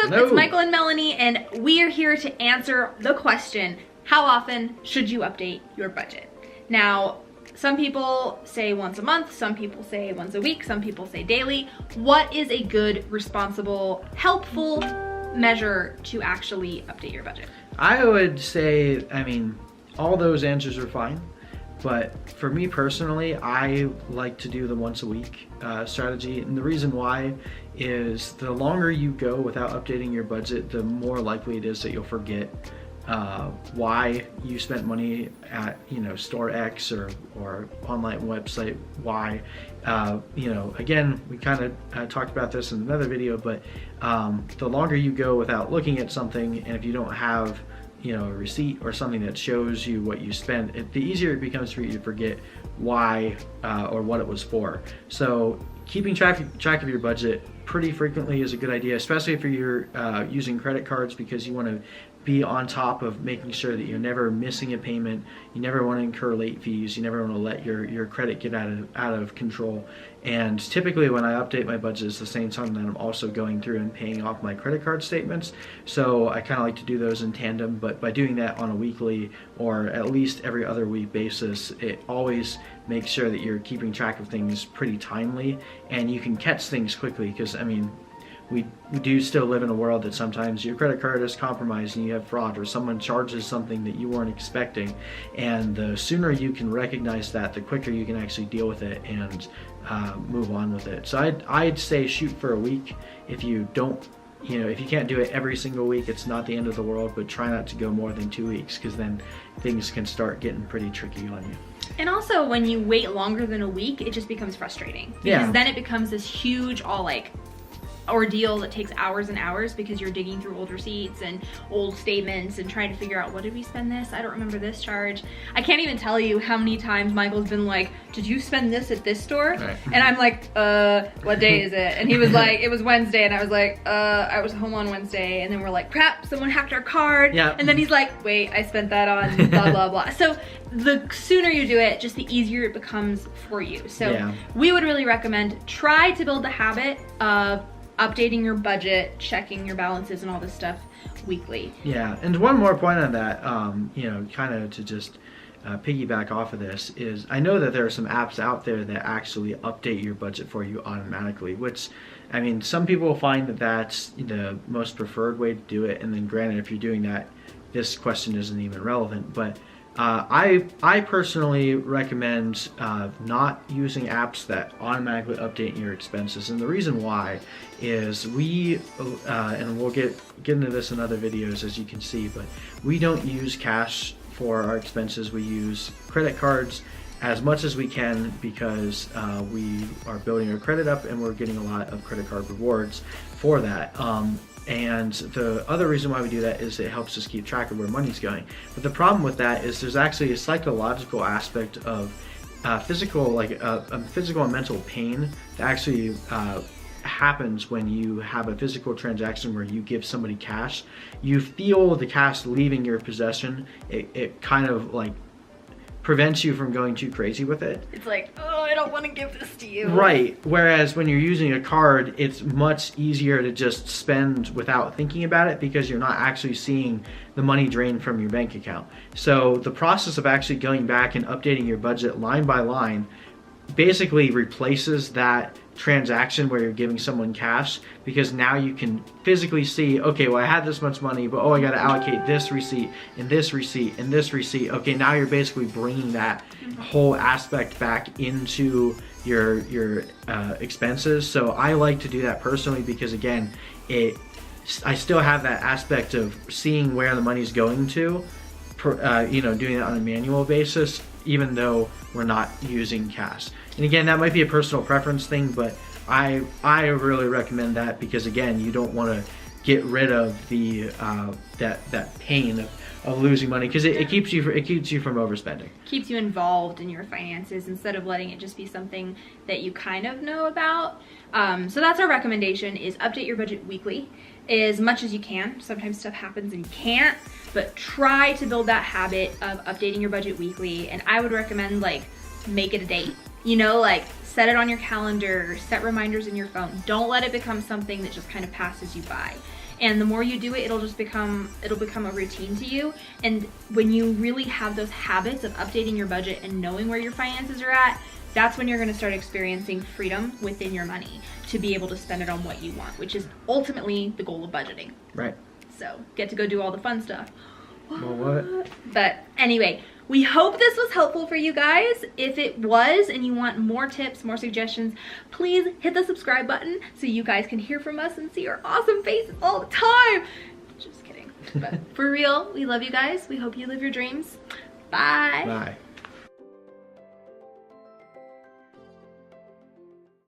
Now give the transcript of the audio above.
up? Hello. It's Michael and Melanie, and we are here to answer the question, how often should you update your budget? Now, some people say once a month, some people say once a week, some people say daily. What is a good, responsible, helpful measure to actually update your budget? I would say, I mean, all those answers are fine, but for me personally, I like to do the once a week strategy. And the reason why is the longer you go without updating your budget, the more likely it is that you'll forget why you spent money at, you know, store X or online website Y. You know, again, we kind of talked about this in another video, but the longer you go without looking at something, and if you don't have, you know, a receipt or something that shows you what you spent, the easier it becomes for you to forget why or what it was for. So keeping track of your budget pretty frequently is a good idea, especially if you're using credit cards, because you want to be on top of making sure that you're never missing a payment. You never want to incur late fees. You never want to let your credit get out of control. And typically when I update my budget, it's the same time that I'm also going through and paying off my credit card statements. So I kind of like to do those in tandem, but by doing that on a weekly or at least every other week basis, it always makes sure that you're keeping track of things pretty timely and you can catch things quickly, because I mean, we do still live in a world that sometimes your credit card is compromised and you have fraud, or someone charges something that you weren't expecting. And the sooner you can recognize that, the quicker you can actually deal with it and move on with it. So I'd say shoot for a week. If you don't, you know, if you can't do it every single week, it's not the end of the world, but try not to go more than 2 weeks, because then things can start getting pretty tricky on you. And also, when you wait longer than a week, it just becomes frustrating. Because then it becomes this huge, ordeal that takes hours and hours, because you're digging through old receipts and old statements and trying to figure out, what did we spend this? I don't remember this charge. I can't even tell you how many times Michael's been like, did you spend this at this store? Right. And I'm like, what day is it? And he was like, it was Wednesday. And I was like, I was home on Wednesday. And then we're like, crap, someone hacked our card. Yeah. And then he's like, wait, I spent that on blah, blah, blah. So the sooner you do it, just the easier it becomes for you. So we would really recommend, try to build the habit of updating your budget, checking your balances and all this stuff weekly. Yeah, and one more point on that, you know, kind of to just piggyback off of this, is I know that there are some apps out there that actually update your budget for you automatically, which, I mean, some people find that that's the most preferred way to do it, and then granted, if you're doing that, this question isn't even relevant, but I personally recommend not using apps that automatically update your expenses. And the reason why is we, and we'll get into this in other videos as you can see, but we don't use cash for our expenses. We use credit cards as much as we can, because we are building our credit up and we're getting a lot of credit card rewards for that. And the other reason why we do that is it helps us keep track of where money's going. But the problem with that is there's actually a psychological aspect of physical and mental pain that actually happens when you have a physical transaction where you give somebody cash. You feel the cash leaving your possession. It kind of like prevents you from going too crazy with it. It's like, oh, I don't want to give this to you. Right, whereas when you're using a card, it's much easier to just spend without thinking about it, because you're not actually seeing the money drain from your bank account. So the process of actually going back and updating your budget line by line basically replaces that transaction where you're giving someone cash, because now you can physically see, okay, well, I had this much money, but oh, I got to allocate this receipt and this receipt and this receipt. Okay, now you're basically bringing that whole aspect back into your expenses. So I like to do that personally, because again, I still have that aspect of seeing where the money's going to, you know, doing it on a manual basis, even though we're not using cash. And again, that might be a personal preference thing, but I really recommend that, because again, you don't want to get rid of the that pain of losing money, because it keeps you from overspending. Keeps you involved in your finances instead of letting it just be something that you kind of know about. So that's our recommendation, is update your budget weekly as much as you can. Sometimes stuff happens and you can't, but try to build that habit of updating your budget weekly. And I would recommend, like, make it a date. You know, like, set it on your calendar, set reminders in your phone. Don't let it become something that just kind of passes you by. And the more you do it, it'll become a routine to you. And when you really have those habits of updating your budget and knowing where your finances are at, that's when you're going to start experiencing freedom within your money to be able to spend it on what you want, which is ultimately the goal of budgeting. Right. So get to go do all the fun stuff. Well, what? But anyway, we hope this was helpful for you guys. If it was and you want more tips, more suggestions, please hit the subscribe button so you guys can hear from us and see our awesome faces all the time. Just kidding. But for real, we love you guys. We hope you live your dreams. Bye. Bye.